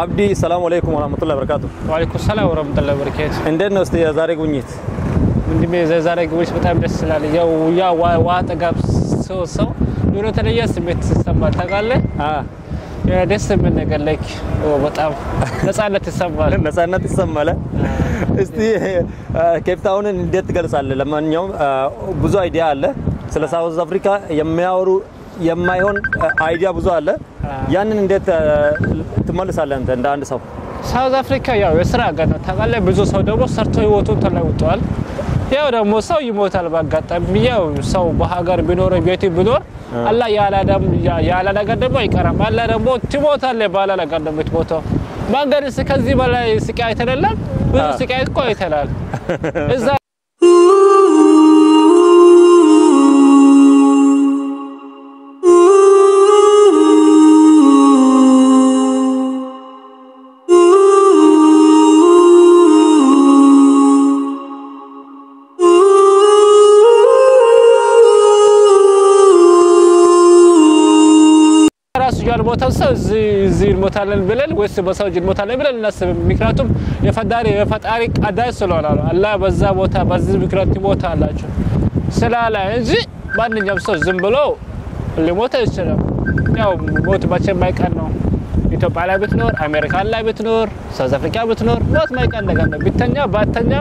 عبدي السلام عليكم ورحمة الله وبركاته. وعليكم السلام ورحمة الله وبركاته. عندنا أستاذ زارق ونيت. من دمي زارق ويش بتعمل السلالة يا واتقاب سو يقولون ترى يسمى تسمى تقاله. يا دست من قال لك وبتعم نسألنا تسمى. نسألنا تسمى لا. استي كيف تاون نديت قرص على لما نيوم بزو ايديا على سلا ساوث أفريقيا يما يهون ايديا بزو على يعني نديت تملس على أنت عند سو ساوث أفريقيا يا يسرع قنا تقاله بزو سوداء سرتو يوتون تلاوتوال يا وده موسى يموت على بعض يا سو بحاجر بنور بيتي بنور الله يا لا قدم ما يكرم الله دم تموت على بالا لا قدم تموتو ما قدر سكزي بالا سكايت لا بزو سكايت كويت لا إذا الموتى زين موتالن بلل ويس بسوج الموتالن بلل الناس ميكراتهم يفداري قداي سلولا الله بزا موتا بز ميكرات موتا አላችሁ ስላላ እንጂ ማንኛውም ሰው ዝም ብሎ ሊሞት ይችላል ያው ሞት ባቸም ማይቀር ነው ኢትዮጵያ ላይ ብትኖር አሜሪካ ላይ ብትኖር ሳውዝ አፍሪካ ብትኖር ሞት ማይቀር ነገር ነው ቢተኛ ባተኛ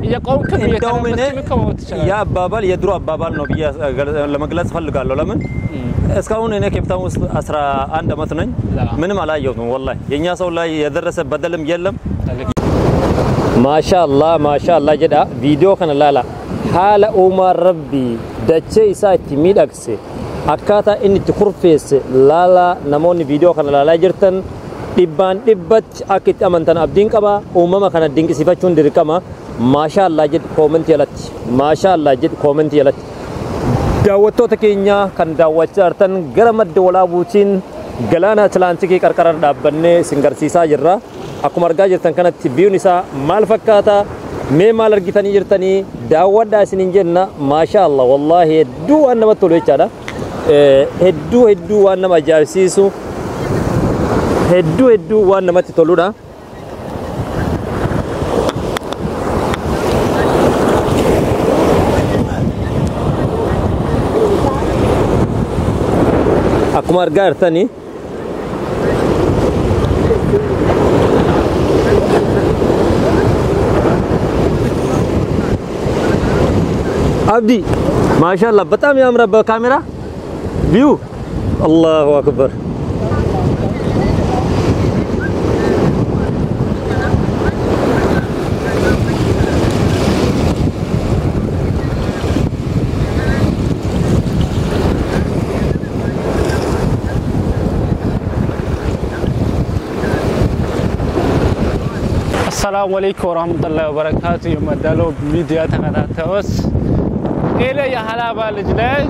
እየቆምክ እየተመለስክ ይችላል ያ አባባል የድሮ አባባል ነው ብዬ ለመግለጽ ፈልጋለሁ ለምን እስካሁን እኔ ኬፕታውን ውስጥ 11 አመት ነኝ ምንም አላየሁም ወላሂ የኛ ሰው ላይ የደረሰ በደልም የለም ማሻአላህ ጀዳ ቪዲዮ ከነ ላላ ሐለ ኡማር ረቢ ደቼ ኢሳቲ ሚዳክሴ አካታ ኢንቲ ኩርፌስ ላላ ነሞኒ ቪዲዮ ከነ ላላ ጅርተን ዲባን ዲበት አኪት አመንተን አብዲን ቀባ ኡመማ ከነ ዲንቅ ሲፈቹን ድርቀማ ማሻአላህ ጀድ ኮሜንት የለት daawwattoota keenya kan daawwachaa jirtan gara madda walaabuutiin galaana Atlaantikii qarqara dhaabbannee singarsiisaa jirra akkuma argaa jirtan kanatti biyyoon isaa maal fakkaata mee maal argitanii jirtanii daawwadhaa isiniin jenna maashaallah wallahi hedduu waan namatti tolu jechaadha hedduu waan nama ajaa'ibsiisu hedduu waan namatti toludha Akuma argaa jirtanii Abdi maashaallah በጣም ያምራል በካሜራ ቪው አላሁ አክበር السلام عليكم ورحمة الله وبركاته يوم دالو ميديا تناتوس إلى يا هلا بالجلال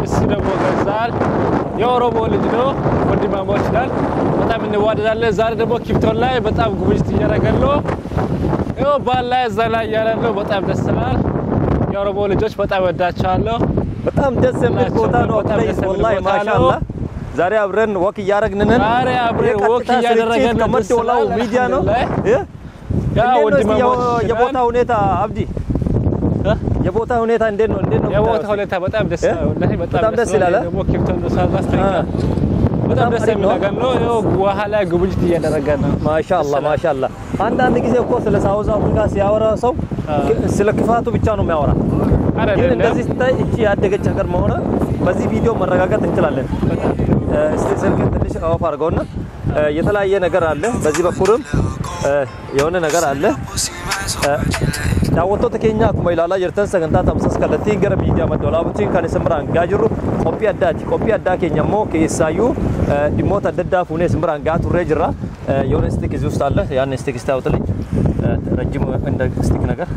السينما غزال يوروبو لجلو ودي ما موشدال بتاع من واد دال زار دبو كيفتون لاي بتاع غوجت يارغلو يو بالا زلا يارلو بتاع دسلال يوروبو لجوش بتاع وداچالو በጣም ደስ የሚል ቦታ ነው والله ما شاء الله ዛሬ አብረን ወክ ያረግነን ዛሬ አብረን ወክ ያደረገን ከመደወላው ሚዲያ ነው يا ودي የቦታ ሁኔታ አብዲ የቦታ ሁኔታ እንዴት ነው የቦታ ሁኔታ በጣም ደስ ወላሂ በጣም ደስ ይላል ደግሞ ኬፕታውን ሳላስተካ በጣም ደስ የሚል ነው ያው ውሃ ላይ ጉብኝት እያደረገን ነው ማሻአላህ አንዳንድ ጊዜ እኮ ስለ ሳውዝ አፍሪካ ሲያወራ ሰው ስለ ክፋቱ ብቻ ነው የሚያወራ ግን እንደዚህ ስታይ እቺ ያደገች ሀገር መሆኗ በዚህ ቪዲዮ መረጋጋት እንችላለን እስቲ ስልክ ትንሽ አውፍ አድርገውና የተለያየ ነገር አለ በዚህ በኩልም የሆነ ነገር አለ daawwattoota keenya akkuma ilaalaa jirtan sagantaa tamsaas kallattiin gara miidiyaa madda walaabuutiin kan isin gaajirru qophii addaa keenya immoo keessaayyuu dhimmoota adda addaa fuunee isin biraan gaa turree jirra የሆነ ስቲክ እዚህ ውስጥ አለ ያን ስቲክ ስታውጥልኝ ረጅም እንደ ስቲክ ነገር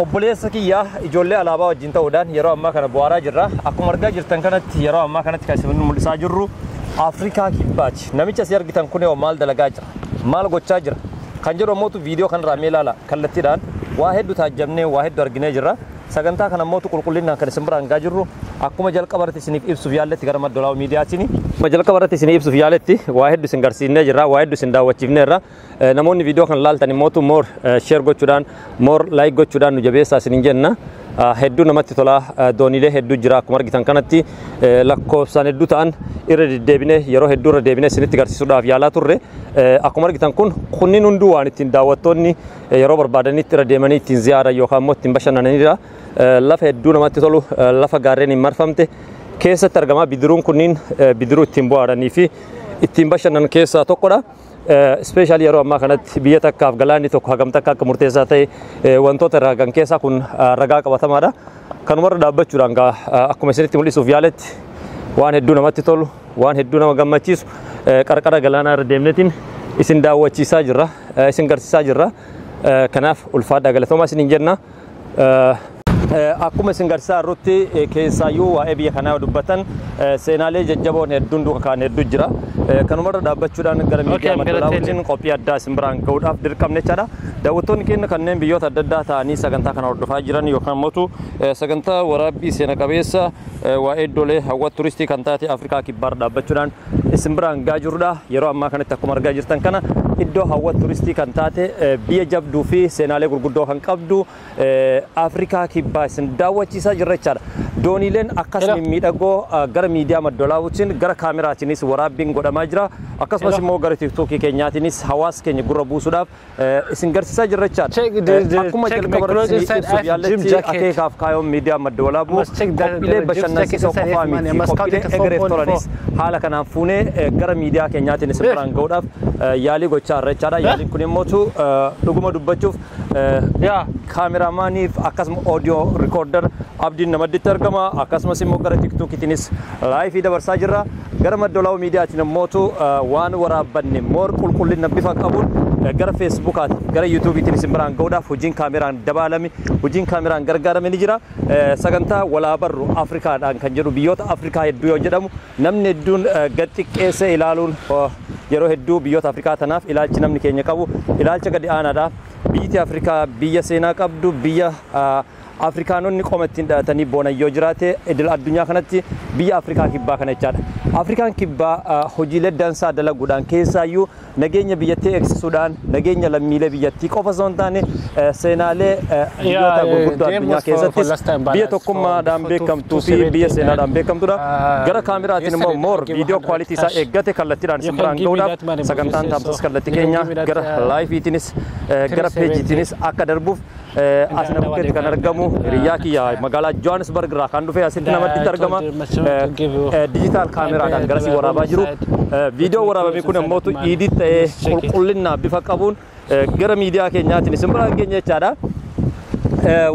obboleessa kiyya ijoollee alaabaa wajjin ta'uudhaan yeroo ammaa kana bu'aaraa jirra akkuma argaa jirtan kanatti yeroo ammaa kanatti kan isin mul'isaa jirru Afrikaa kibbaati namicha si argitan kun maal dalagaa jira maal gochaa jira kan jedhu mootu viidiyoo kan raamee ilaala kallattiidhaan waa hedduu taajjabnee waa hedduu arginee jirra sagantaa kana mootu qulqullinaan kan isin biraan gaa jirru akkuma jalqabarratti isiniif ibsuuf yaalletti gara maddoolaa miidiyaatini. Akkuma jalqabarratti isiniif ibsuuf yaalletti waa hedduu isin garsiisnee jirra, waa hedduu isin daawwachiifneerra. Namoonni viidiyoo kan laaltan mootu moor sheer gochuudhaan moor laayik gochuudhaan nu jabeessaa isiniin jenna. Hedduu namatti tola, dooniilee hedduu jira akkuma argitan kanatti lakkoofsaan hedduu ta'an irra deddeebinee yeroo hedduu irra deebinee isinitti garsiisuudhaaf yaalaa turre. Akkuma argitan kunniin hunduu waan ittiin daawwattoonni yeroo barbaadanitti irra deemanii ittiin ziyaaran yookaan immoo ittiin bashannananidha. Lafa hedduu namatti tolu, lafa gaarreen hin marfamte keessatti argama. Bidiruun kunniin bidiruu ittiin bohaaranii fi ittiin bashannan keessaa tokkodha. Especially yeroo ammaa kanatti biyya takkaaf galaanni tokko hagam takka akka murteessaa ta'e wantoota ragan keessaa kun ragaa qabatamaadha. Kanumarra dhaabbachuudhaan akkuma isinitti mul'isuuf yaaletti waan hedduu namatti tolu, waan hedduu nama gammachiisu qarqara galaanaa irra deemnetiin isin daawwachiisaa jirra, isin garsiisaa jirra. Kanaaf ulfaadhaa galatoomaa isiniin jenna. Akkuma isin garsiisaa jirrutti keessaayyuu waa'ee biyya kanaa dubbatan seenaalee jajjaboon hedduun duuka kaan hedduu jira. Kanumarra dhaabbachuudhaan gara miidiyaa maddoolaawwatiin qophii addaa isin biraan gahuudhaaf dirqamne jechaadha. Daawwattoonni keenya kanneen biyyoota adda addaa ta'anii sagantaa kana hordofaa jiran yookaan immoo sagantaa waraabbii seena qabeessa waa'ee iddoolee hawwata turistii kan taate Afrikaa kibbaarra dhaabbachuudhaan isin biraan gahaa jirudha. Yeroo ammaa kanatti akkuma argaa jirtan kana iddoo hawwata turistii kan taate biyya jabduu fi seenaalee gurguddoo kan qabdu Afrikaa kibbaa isin daawwachiisaa jirra jechaadha. Dooniileen akkas miidhagoo gara miidiyaa maddoolaawwatiin gara kaameraatiinis waraabbiin godhamaa jira. Akkasumas immoo gara tiiktookii keenyaatiinis hawaasa keenya gurra buusuudhaaf isin garsiisaa jirra jechaadha. Akkuma jalqabarratti ibsuuf yaalletti akeekaaf kaayoon miidiyaa maddoolaawwuu qophiilee bashannansiisoo qofaa miti qophiilee egereef tolanis haala kanaan fuunee gara miidiyaa keenyaatiin isin biraan gahuudhaaf yaalii gochaa jirra jechaadha. Yaaliin kun immoo dhuguma dubbachuuf kaameraamaaniif akkasuma oodiyoo rikoorder abdiin namadditti argama. Akkasumas immoo gara tiiktookiitiinis laayifii dabarsaa jirra. Gara maddoolaawwuu miidiyaatiin immoo waan waraabbanne moor qulqullina bifa qabuun gara feesbuukaati gara yuutuubiitiin isin biraan gahuudhaaf hojiin kaameraan dabalame, hojiin kaameraan gargaarame ni jira. Sagantaa walaabarru Afrikaadhaan kan jedhu biyyoota Afrikaa hedduu yoo jedhamu namni hedduun gad xiqqeessee ilaaluun yeroo hedduu biyyoota Afrikaa tanaaf ilaalchi namni keenya qabu ilaalcha gadi aanaadha. Biyyi Afrikaa biyya seenaa qabdu, biyya Afrikaanonni qoma ittiin dhalatanii boonan yoo jiraate idil addunyaa kanatti biyya Afrikaa kibbaa kana jechaadha. Afrikaan kibbaa hojiilee dansaa dalaguudhaan keessaayyuu nageenya biyyattii eegsisuudhaan nageenya lammiilee biyyattii qofa osoo hin taane seenaalee biyyoota gurguddoo addunyaa keessattis biyya tokkummaadhaan beekamtuu fi biyya seenaadhaan beekamtudha. Gara kaameraatiin immoo moor viidiyoo kwaalitii isaa eeggate kallattiidhaan isin biraan gahuudhaaf sagantaan tamsaasa kallattii keenya gara laayifiitiinis gara peejiitiinis akka darbuuf asina bukkeetti kan argamu hiriyaa kiyya magaalaa Johannesburg irraa kan dhufe asitti namatti argama. Dijitaal kaameraadhaan garasii waraabaa jiru. Viidiyoo waraabame kun immoo iidii ta'ee qulqullina bifa qabuun gara miidiyaa keenyaatiin isin biraan geenya jechaadha.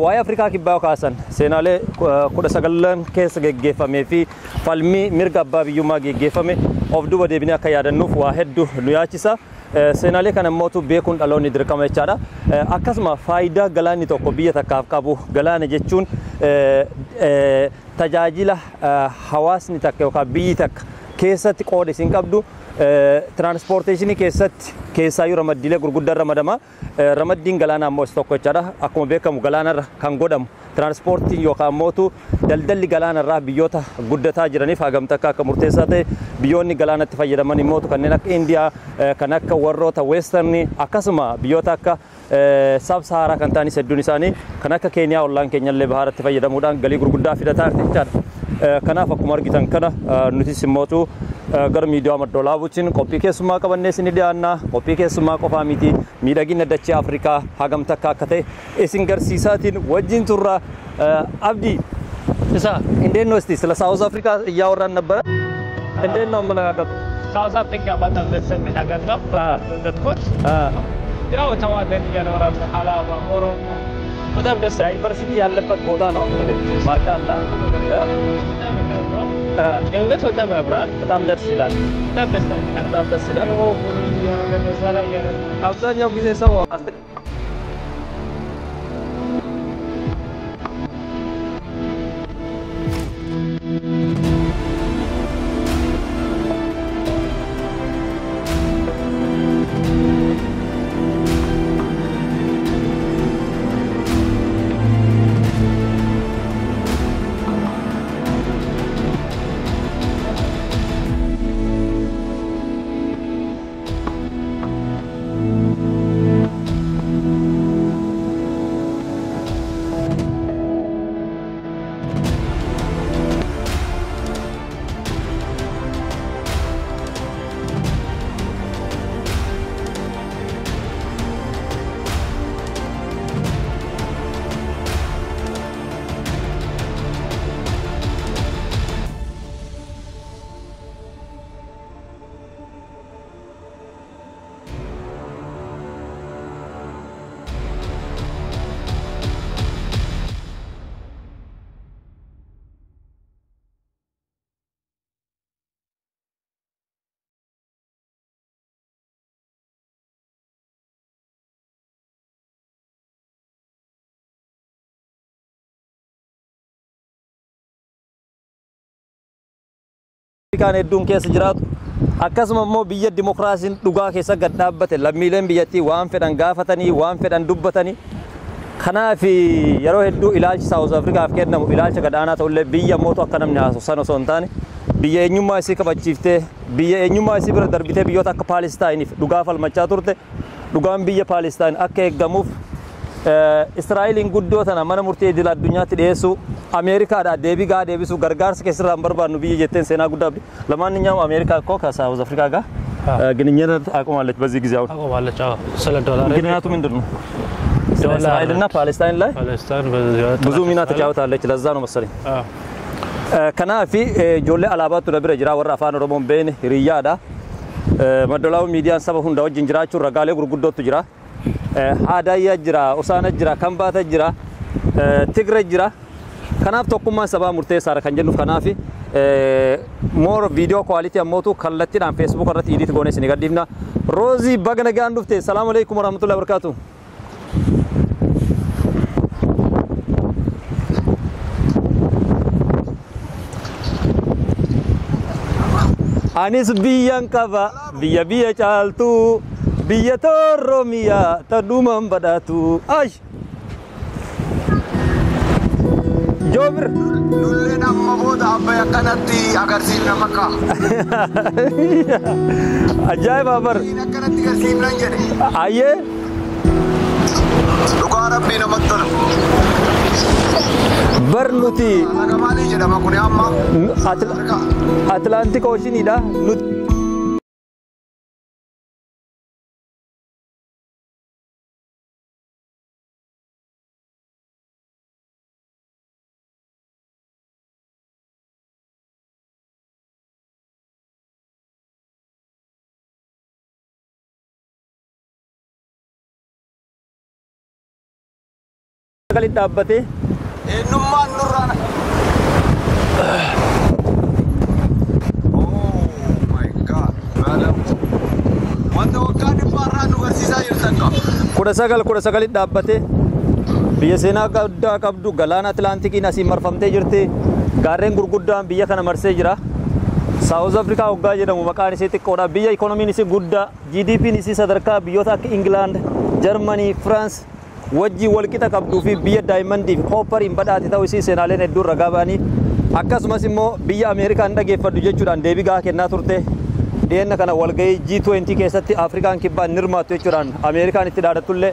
Waa'ee Afrikaa kibbaa kaasan seenaalee 19 keessa geggeeffamee fi falmii mirga abbaa biyyummaa geggeeffame of duuba deebinee akka yaadannuuf waa hedduu nu yaachisa. Seenaalee kana immoo beekuun dhaloonni dirqama jechaadha. Akkasuma faayidaa galaanni tokko biyya takkaaf qabu galaana jechuun tajaajila hawaasni takka yookaan biyyi takka keessatti qooda isin qabdu transporteeshinii keessatti keessaayyuu ramaddiilee gurguddaa ramadama. Ramaddiin galaanaa immoo isa tokko jechaadha. Akkuma beekamu galaanarra kan godhamu transportiin yookaan mootu daldalli galaanarraa biyyoota guddataa jiraniif hagam takka akka murteessaa ta'e biyyoonni galaanatti fayyadaman immoo kanneen akka Indiyaa kan akka warroota weestarnii akkasuma biyyoota akka sab-saharaa kan ta'anis hedduun isaanii kan akka Keeniyaa ollaan keenyallee baharatti fayyadamuudhaan galii gurguddaa fidataa jechaadha. Kanaaf akkuma argitan kana nutis immoo gara miidiyaa maddoolaawwatiin qophii keessummaa qabannee isin dhiyaannaa. Qophii keessummaa qofaa miti miidhagina dachee Afrikaa hagam takka akka ta'e isin garsiisaatiin wajjin turra. Abdii isa እንዴት ነው? እስቲ ስለ ሳውዝ አፍሪካ እያወራን ነበረ። እንዴት ነው አመለካከቱ? ሳውዝ አፍሪካ በጣም ደስ የሚል ሀገር ነው። እንደትኩት ያው ተዋደን እየኖረን አላማ ኦሮሞ በጣም ደስ ዩኒቨርሲቲ ያለበት ቦታ ነው። ማሻአላ እንግዲህ ወደ መብራት በጣም ደስ ይላል። በጣም ደስ ይላል። አብዛኛው ጊዜ ሰው Afrikaan hedduun keessa jiraatu akkasuma immoo biyya dimokiraasiin dhugaa keessa gad dhaabbate lammiileen biyyattii waan fedhan gaafatanii waan fedhan dubbatanii kanaaf yeroo hedduu ilaalchi South Africaaf kennamu ilaalcha gadaanaa ta'ullee biyya mootu akka namni haasosan osoo hin taane biyya eenyummaa isii kabachiiftee biyya eenyummaa isii bira darbitee biyyoota akka Paalestaayiniif dhugaa falmachaa turte dhugaan biyya Paalestaayin akka eeggamuuf Israa'eliin guddoo tana mana murtii idil addunyaatti dhiyeessuu Ameerikaadhaa deebii gaa deebisuu gargaarsa keessirraa hin barbaannu biyya jetteen seenaa guddaa lamaan nyaam Ameerikaa እኮ ከሳውዝ አፍሪካ ጋር ግንኙነት አቁማለች በዚህ ጊዜ አሁን አቁማለች። አዎ ስለ ዶላር ግንኙነቱ ምንድን ነው? እስራኤልና ፓሌስታይን ላይ ብዙ ሚና ተጫውታለች። ለዛ ነው መሰለኝ ከናፊ ጆሌ አላባቱ ደብረ ጅራ ወራ አፋን ኦሮሞን ቤን ሪያዳ መዶላው ሚዲያን ሰበ ሁንዳ ወጅን ጅራቹ ረጋሌ ጉርጉዶቱ ጅራ ሃዳያ ጅራ ኡሳነ ጅራ ከምባተ ጅራ ትግረ ጅራ kanaaf tokkummaan sabaa murteessaadha kan jennuuf kanaaf more video quality ammotu kallattiidhaan Facebook irratti edit goonee isin gadhiifna. Rozi baga nagaan dhufte. Salaamu alaykum warahmatullahi wabarakatuh. Anis biyyan qaba biyya caaltu biyya Oromiyaa tadhumaan badhaatu. Ay Jobir nulle namma booda abbaya kanatti agarsiifna makka ajaa'iba bar kanatti agarsiifna jedhe ayyee dhugaa rabbii namatti tolu bar nuti maali jedhama kun amma Atlantic Oceanidha nuti kali dabbate eenyummaan nurraan oh my god wanta waggaa dhibbaarraa nu barsiisaa jirtan kudha sagal dabbate biyya seenaa guddaa qabdu galaana Atlaantikiin asii marfamtee jirti gaarreen gurguddaan biyya kana marsee jira South Africa waggaa jedhamu maqaan isii xiqqoodha biyya ikonomiin isii guddaa GDP'n isii sadarkaa biyyoota akka England Germany France wajji walqixa qabduu fi biyya Diamond fi Copper hin badhaate ta'uu isii seenaaleen hedduun ragaa ba'anii akkasumas immoo biyya Ameerikaan dhageeffadhu jechuudhaan deebii gahaa kennaa turte dhiyenna kana walgahii G20 keessatti Afrikaan kibbaan nirmaattu jechuudhaan Ameerikaan itti dhaadattullee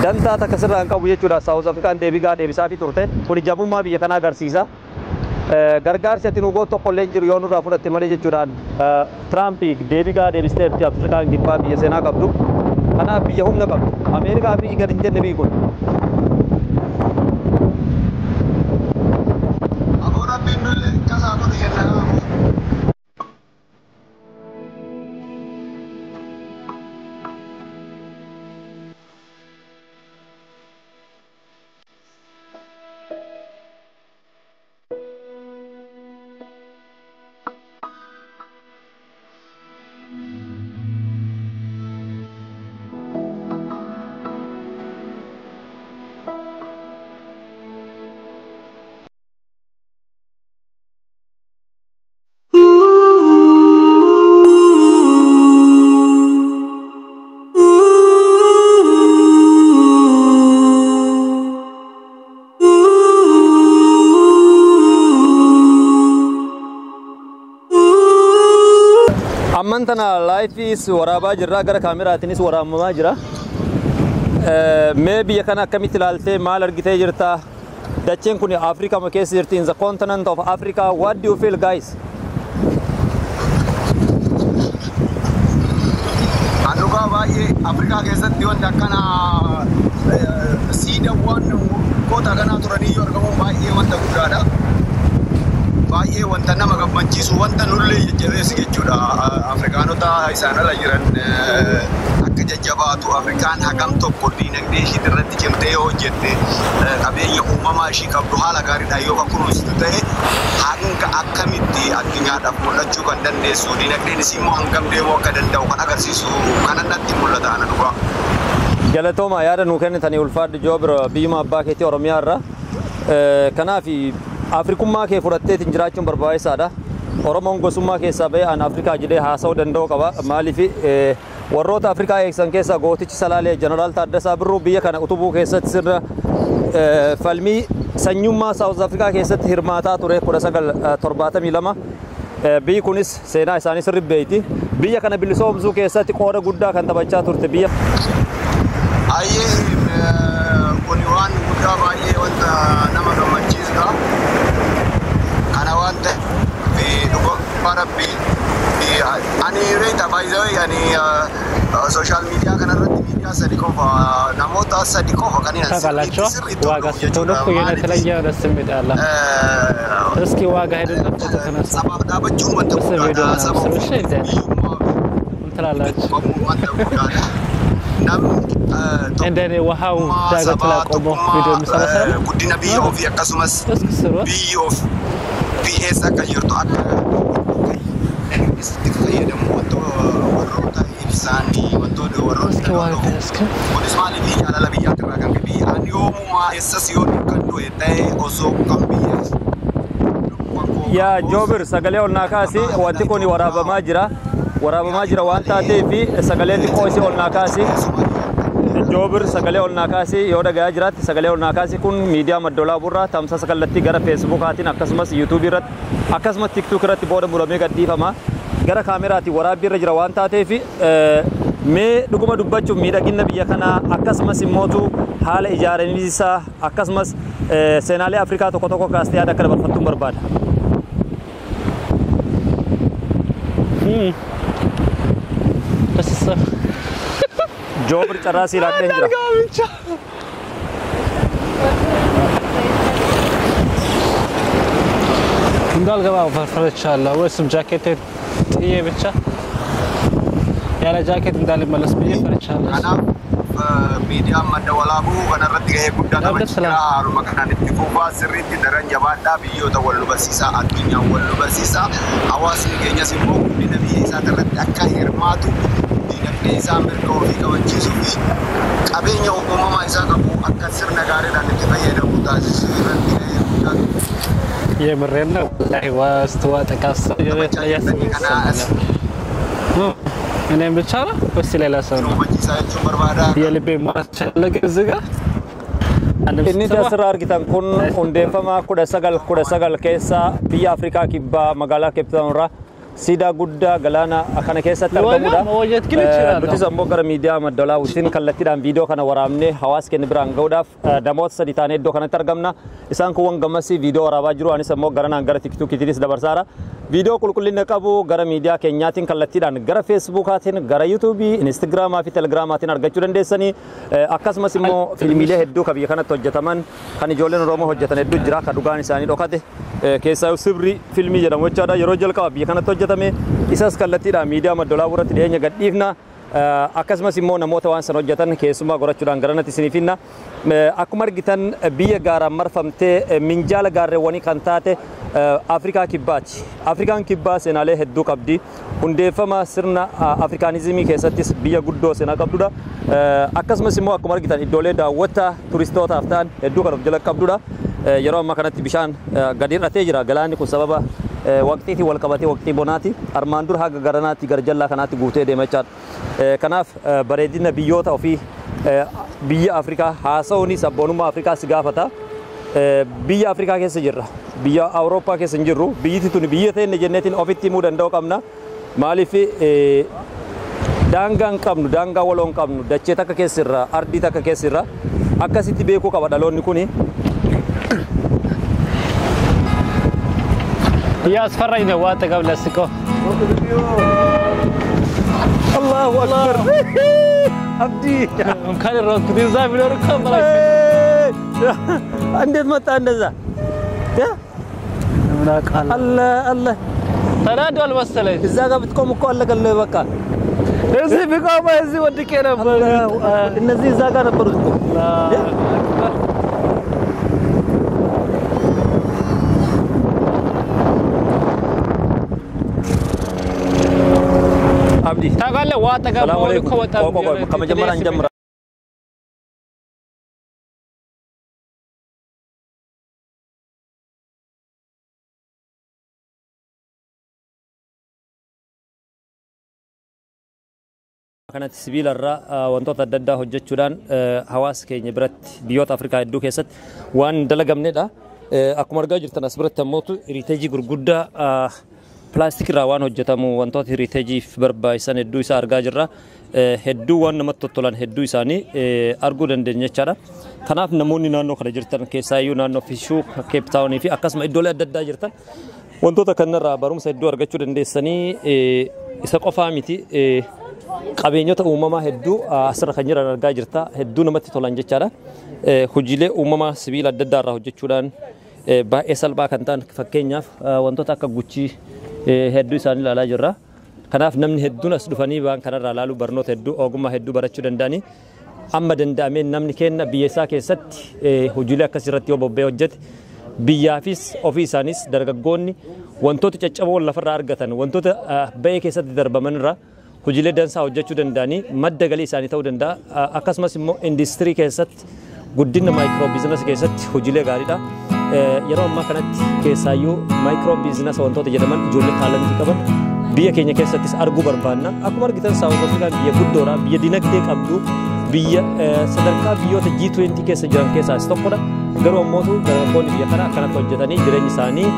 dantaa takka sirraan qabu jechuudha South Afrikaan deebii gahaa deebisaa fi turte kun jabummaa biyya kanaa agarsiisa gargaarsi ati nu gootu tokkollee jiru yoo nurraa fudhatte malee jechuudhaan Trump deebii gahaa deebisteerti Afrikaan kibbaa biyya seenaa qabdu kanaaf biyya humna qabdu Ameerikaa fi gad hin jenne biyyi kun aboora bindulle kasaa godhu jenna amantana life is waraabaa jirra gara kaameraatiinis waraamamaa jira mee biyya kana akkamitti ilaaltee maal argitee jirta dacheen kun Afrika ma keessa jirti in the continent of Africa what do you feel guys anugaa baay'ee Afrikaa keessatti wanti akkana siidawwan goota kanaa turanii yoo argamu baay'ee wanta guddaadha baay'ee wanta nama gammachiisu wanta nullee jajjabeessu jechuudha Afrikaanota isaanirra jiran akka jajjabaatu Afrikaan hagam tokko diinagdee ishii irratti cimtee yoo hojjette qabeenya uumamaa ishii qabdu haala gaariidhaan yoo kunuunsitu ta'e hanga akkamitti addunyaadhaaf mul'achuu kan dandeessu diinagdeen isii immoo hangam deemuu akka danda'u kan agarsiisu kanan natti mul'ata ana dhugaa. Galatooma yaada nuu kennitanii ulfaadhi Joobir biyyuma abbaa keetii Oromiyaa irra kanaaf Afrikummaa kee fudhatteetiin jiraachuun barbaachisaadha Oromoon gosummaa keessaa ba'ee an Afrikaa jedhee haasa'uu danda'u qaba. Maaliif warroota Afrikaa eegsan keessaa gootichi Salaalee Jeneraal Taaddasaa Birruu biyya kana utubuu keessatti sirna falmii sanyummaa South Afrikaa keessatti hirmaataa ture 1972. Biyyi kunis seenaa isaanii sirrii beeyti. Biyya kana bilisoomsuu keessatti qooda guddaa kan taphachaa turte biyya. Ayyee kun waan guddaa baay'ee wanta nama gammachiisudha. Kana wanta dhugaa rabbii ani reeta baay'ee ani social media kanarratti miidiyaa sadi qofa namoota sadi qofa kan ታውቃላችሁ ዋጋ ስትሆኑ እኮ የሆነ የተለየ ደስ የሚል አለ። እስኪ ዋጋ ሄደን ፎቶ ተነሳ ሰባብ ዳበቹን ወንተ ጉዳዳ ሰባብ እንትላላችሁ እንደኔ ውሃው ዳገት ላይ ቆሞ ቪዲዮ የሚሰራ ሰው ጉዲና ቢዮ ኦፊ አከሱመስ ቢዮ ኦፍ ቢኤስ አከየርቶ አከ ይስተፈየደም ወንቶ ወሮታ ኢብሳኒ ወንቶ ወሮታ እስኪ ዋጋ እስኪ ፖሊስ ማሊ ቢያ አላላ ቢያ ተራጋን ቢያ አንዮሙማ ኤሰሲዮን ከንዶ ኤታይ ኦሶ ካምቢያ yaa Joobir sagalee ol naakaasi wanti kun waraabamaa jira waan taateef sagalee xiqqoo isii ol naakaasi Joobir sagalee ol naakaasi yoo dhagayaa jiraatti sagalee ol naakaasi kun miidiyaa Maddoolaa Burraa tamsaasa kallattii gara Feesbuukaatiin akkasumas YouTube irratti akkasumas TikTok irratti booda muramee gadhiifama gara kaameraatiin waraabbii irra jira waan taateef mee dhuguma dubbachuuf miidhagina biyya kanaa akkasumas immootu haala ijaaramisaa akkasumas seenaalee Afrikaa tokko tokko kaastee yaada akka dabarfattuun barbaada. Das ist so. Joobir carraasii laadheen jira. እንዳልገባ ፈርቻለሁ ወይስም ጃኬት ጥዬ ብቻ ያለ ጃኬት እንዳልመለስ ብዬ ፈርቻለሁ። kanaaf miidiyaa Maddoolaa kanarratti gahee guddaa taphachaa haruma kanaan itti fufaa sirriitti daran jabaadhaa biyyoota wal nu barsiisaa addunyaan wal nu barsiisaa hawaasni keenyas immoo guddina biyya isaa irratti akka hirmaatu diinagdee isaa mirga ofii kabachiisuu fi qabeenya uumamaa isaa qabu akka sirna gaariidhaan itti fayyadamu taasisuu irratti gahee guddaa የምሬን ነው ላይ ዋስተዋ ተቃሰ እኔም ብቻ ነው ወይስ ሌላ ሰው ነው የልቤ ማስጨለቅ እዚህ ጋር inni dasra argitan kun hundeeffama 1919 keessa biyya Afrikaa kibbaa magaalaa Cape Town irraa siidaa guddaa galaana kana keessatti argamudha. Nuti ammoo gara miidiyaa Maddoolaa wajjin kallattiidhaan viidiyoo kana waraabnee hawaasa keenya biraan gahuudhaaf namoota sadi taanee iddoo kanatti argamna. Isaan kun gammasii viidiyoo waraabaa jiru anis ammoo garanaan gara TikTokiitiinis dabarsaara. Viidiyoo qulqullina qabu gara miidiyaa keenyaatiin kallattiidhaan gara Feesbuukaatiin gara YouTuubii, Instagraamaa fi Telegiraamaatiin argachuu dandeessanii akkasumas immoo fiilmiilee hedduu kan biyya kanatti hojjetaman kan ijoolleen Oromoo hojjetan hedduu jira kan dhugaan isaanii dhokate keessaa sibri fiilmii jedhamu jechaadha yeroo jalqaba biyya kanatti hojjetame isas kallattiidhaan miidiyaa Maddoolaa irratti dhiyeenya gadhiifna akkasumas immoo namoota waan san hojjetan keessumaa gorachuudhaan garanatti isiniifinna akkuma argitan biyya gaaraan marfamtee minjaala gaarreewwanii kan taate Afrikaa kibbaati. Afrikaan kibbaa seenaalee hedduu qabdi. Hundeeffama sirna Afrikaanizimii keessattis biyya guddoo seenaa qabdudha. Akkasumas immoo akkuma argitan iddoolee daawwata turistootaaf ta'an hedduu kan of jala qabdudha. Yeroo ammaa kanatti bishaan gadi hir'atee jira. Galaanni kun sababa waqtiitiin wal qabatee waqtii bonaati. Armaan dura haga garanaatti gara jallaa kanaatti guutee deema jechaadha. Kanaaf bareedina biyyoota ofii biyya Afrikaa haasa'uun sabboonummaa Afrikaas gaafata. Biyya Afrikaa keessa jirra. Biyya Awurooppaa keessa hin jirru. Biyyiti tuni biyya ta'e jenneetiin ofitti himuu danda'u qabna. Maaliif daangaa hin qabnu, daangaa waloo hin qabnu, dachee takka keessirra, ardii takka keessirra akkasitti beekuu qaba dhaloonni kuni. እያስፈራኝ ነው አጠገብ ለስቀው አላሁ አክበር አብዲ እንኳን ረኩት እዛ ቢኖር እኮ ማለት እንዴት መጣ እንደዛ ምን አቃለ አለ ተናዷል መሰለኝ እዛ ጋር ብትቆም እኮ አለቀልህ በቃ እዚህ ቢቆም እዚህ ወድቄ ነበር እነዚህ እዛ ጋር ነበሩት እኮ አብዲ ታውቃለህ ዋጠጋ እኮ ወጣ ከመጀመሪያ እንጀምር kanatti sibiila irraa wantoota adda addaa hojjechuudhaan hawaasa keenya biratti biyyoota Afrikaa hedduu keessatti waan dalagamnedha. Akkuma argaa jirtan as biratti ammoo hiriiteejii gurguddaa pilaastikii irraa waan hojjetamu wantoota hiriiteejiif barbaachisan hedduu isaa argaa jirra. Hedduu waan namatti tolan hedduu isaanii arguu dandeenya jechaadha. Kanaaf namoonni naannoo kana jirtan keessaayyuu naannoo Fishuu, Cape Town fi akkasuma iddoolee adda addaa jirtan wantoota kanarraa barumsa hedduu argachuu dandeessanii isa qofaa miti. Qabeenyota uumamaa hedduu asirra kan jiran argaa jirta. Hedduu namatti tolan jechaadha. Hojiilee uumamaa sibiila adda addaa irraa hojjechuudhaan baay'ee salphaa kan ta'an fakkeenyaaf wantoota akka guchii hedduu isaanii ilaalaa jirra. Kanaaf namni hedduun as dhufanii waan kanarraa ilaaluu barnoota hedduu ogummaa hedduu barachuu danda'anii amma danda'ameen namni kenna biyya isaa keessatti hojiilee akkasirratti yoo bobba'ee hojjete biyyaafis ofii isaanis dargaggoonni wantoota caccaboo lafarraa argatan wantoota ba'ee keessatti darbaman irraa hojiilee dansaa hojjechuu danda'anii madda galii isaanii ta'uu danda'a. Akkasumas immoo industirii keessatti guddina maayikiroo biizinasii keessatti hojiilee gaariidha. Yeroo ammaa kanatti keessaayyuu maayikiroo biizinasii wantoota jedhaman ijoollee taalentii qaban biyya keenya keessattis arguu barbaanna. Akkuma argitan Saawuz Afrikaan biyya guddoodha, biyya dinagdee qabdu, biyya sadarkaa biyyoota G20 keessa jiran keessaa isa tokkodha. Garuu ammoo dargaggoonni biyya kana akkanatti hojjetanii jireenya isaanii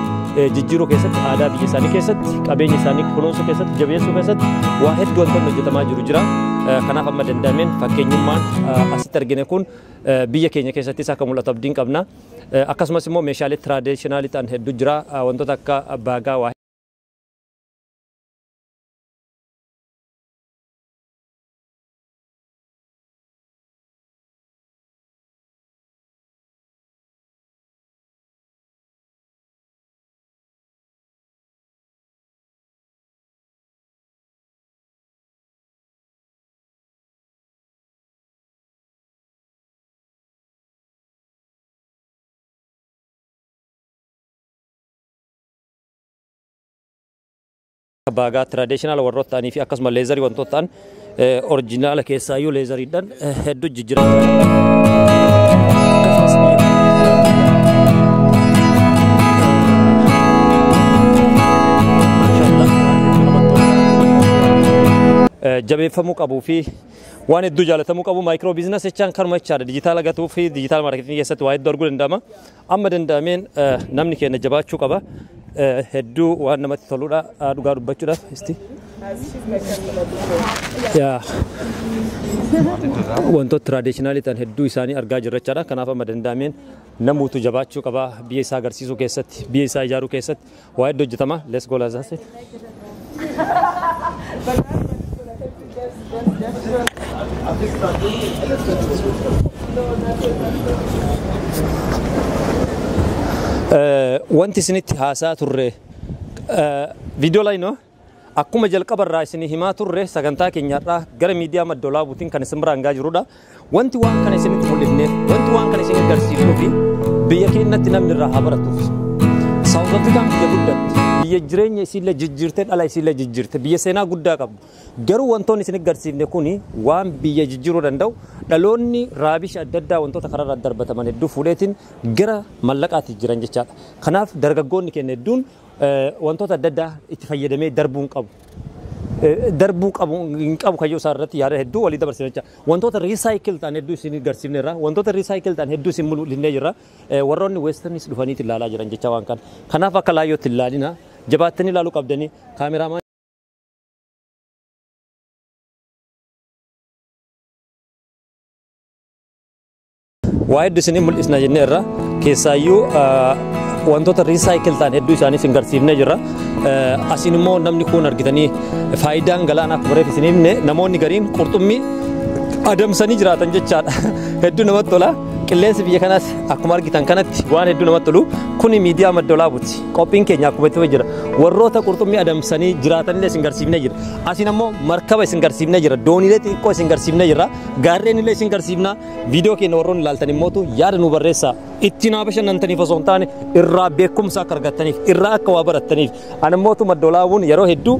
jijjiiruu keessatti, aadaa biyya isaanii keessatti, qabeenya isaanii kunuunsuu keessatti, jabeessuu keessatti waa hedduu wantoonni hojjetamaa jira. Kanaaf amma danda'ameen fakkeenyummaan asitti argine kun biyya keenya keessattis akka mul'atu abdiin qabna. Akkasumas immoo meeshaalee tiraadishinaalii ta'an hedduu jira. Wantoota akka baagaa waa baagaa traditional warroota ta'anii fi akkasuma leezarii wantoota ta'an oriijinaala keessaayyuu leezariidhaan hedduu jijjiiramu. Jabeeffamuu qabuu fi waan hedduu jaalatamuu qabu maayikiroo biizinasii jechaan kanuma jechaadha. Dijitaala gatuu fi dijitaala maarkeetingii keessatti waa hedduu arguu danda'ama. Amma danda'ameen namni keenya jabaachuu qaba. Hedduu waan namatti toludha dhugaa dubbachuudhaaf isti wantoota tiraadishinaalii ta'an hedduu isaanii argaa jirra jechaadha. Kanaaf amma danda'ameen namuutu jabaachuu qaba biyya isaa agarsiisuu keessatti, biyya isaa ijaaruu keessatti waa hedduu hojjetama. Let's go lazaase. Wanti isinitti haasaa turre viidiyoo laayinoo akkuma jalqabarraa isinii himaa turre sagantaa keenyarraa gara miidiyaa Madda Walaabuutiin kan isin biraan gaa jirudha. Wanti waan kana isinitti mul'ifneef, wanti waan kana isin agarsiifnuu fi biyya keenyatti namni irraa haa baratuuf. Saawuz Afrikaan biyya guddatti, biyya jireenya isiillee jijjiirtee dhala isiillee jijjiirte, biyya seenaa guddaa qabdu. Garuu wantoonni isin agarsiifne kuni waan biyya jijjiiruu danda'u dhaloonni raabisha adda addaa wantoota kararraa darbataman hedduu fuudheetiin gara mallaqaatti jiran jechaadha. Kanaaf dargaggoonni keenya hedduun wantoota adda addaa itti fayyadamee darbuu qabu hin qabu kayyoo isaa irratti yaada hedduu walii dabarsine jecha wantoota riisaayikil ta'an hedduu isin agarsiifne irraa wantoota riisaayikil ta'an hedduu isin mul'ifnee jirra. Warroonni weestarnis dhufaniiti ilaalaa jiran jecha waan kana. Kanaaf akka laayyootti ilaalina jabaattanii ilaaluu qabdanii kaameraamaan waa hedduu isin mul'isna jennee irra keessaayyuu wantoota riisaayikil ta'an hedduu isaanii isin agarsiifnee jirra. Asin immoo namni kun argitanii faayidaan galaanaa akka bareef isin himne namoonni gariin qurxummii adamsanii jiraatan jechaadha. Hedduu namatti tola. Qilleensi biyya kanaas akkuma argitan kanatti waan hedduu namatti tolu. Kuni miidiyaa Madda Walaabuuti. Qophiin keenya akkuma itti jira. Warroota qurxummii adamsanii jiraatanillee isin agarsiifnee jira. Asin ammoo markaba isin agarsiifnee jira. Dooniilee xixiqqoo isin agarsiifnee jira. Gaarreenillee isin agarsiifna. Viidiyoo keenya warroonni ilaaltan immootu yaada nu barreessaa. Ittiin haa bashannantaniif osoo hin taane irraa beekumsa akka argattaniif, irraa akka waa barattaniif. Ani immootu Madda Walaabuun yeroo hedduu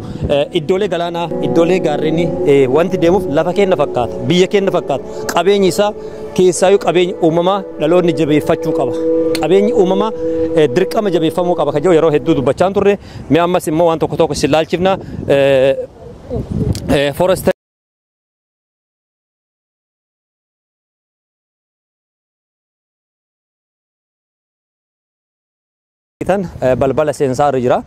iddoolee galaanaa, iddoolee gaarreenii wanti deemuuf lafa keenya fakkaata, biyya keenya fakkaata. Qabeenyi isaa keessaayyuu qabeenyi uumamaa dhaloonni jabeeffachuu qaba. Qabeenyi uumamaa dirqama jabeeffamuu qaba kajoo yeroo hedduu dubbachaan turre. Mee ammas immoo waan tokko tokko isin laalchifna. balbala seensaa jira.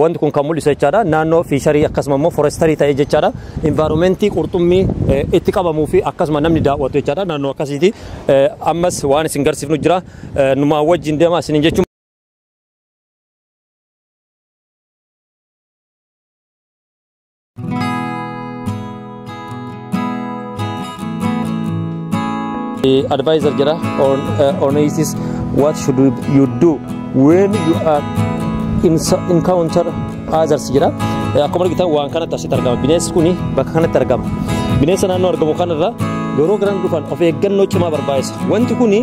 Wanti kun kan mul'isu jechaadha. Naannoo fiisharii akkasuma immoo forestarii ta'ee jechaadha. Environmentii qurxummii itti qabamuu fi akkasuma namni daawwatu jechaadha. Naannoo akkasiiti. Ammas waan isin garsiifnu jira. Numaa wajjin deemaa isin jechuun. Advisor jira on is what should you do when you are encounter others jira. Akkuma argitan waan kanatti asitti argama. Bineensi kuni bakka kanatti argama. Bineensa naannoo argamu kanarra yeroo garan dhufan of eeggannoo cimaa barbaachisa. Wanti kuni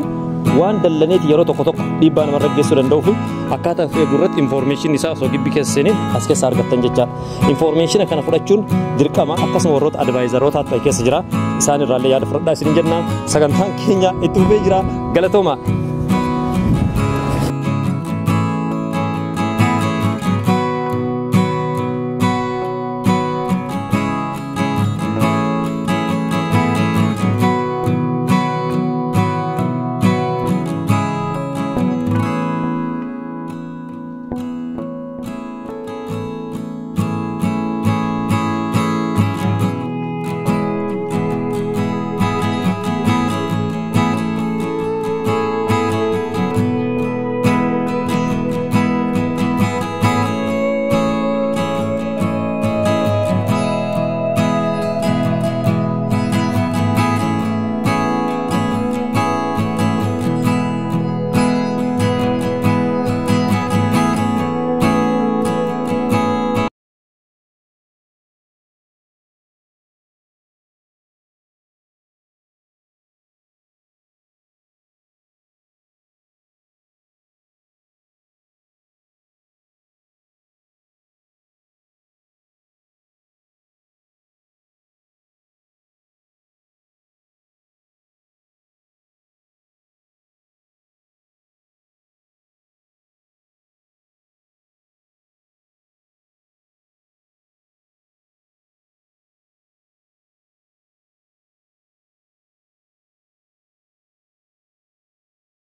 waan dallaneeti yeroo tokko dhiibbaa namarra geessuu danda'uu fi akkaataa of eeguu irratti information isaa osoo gibbii keessa seenin as keessa argattan jecha. Information kana fudhachuun dirqama akkasuma warroota advisoroota ta'e keessa jira. Isaan irraallee yaada fudhadhaa isin jenna. Sagantaan keenya itti fufee jira. Galatooma.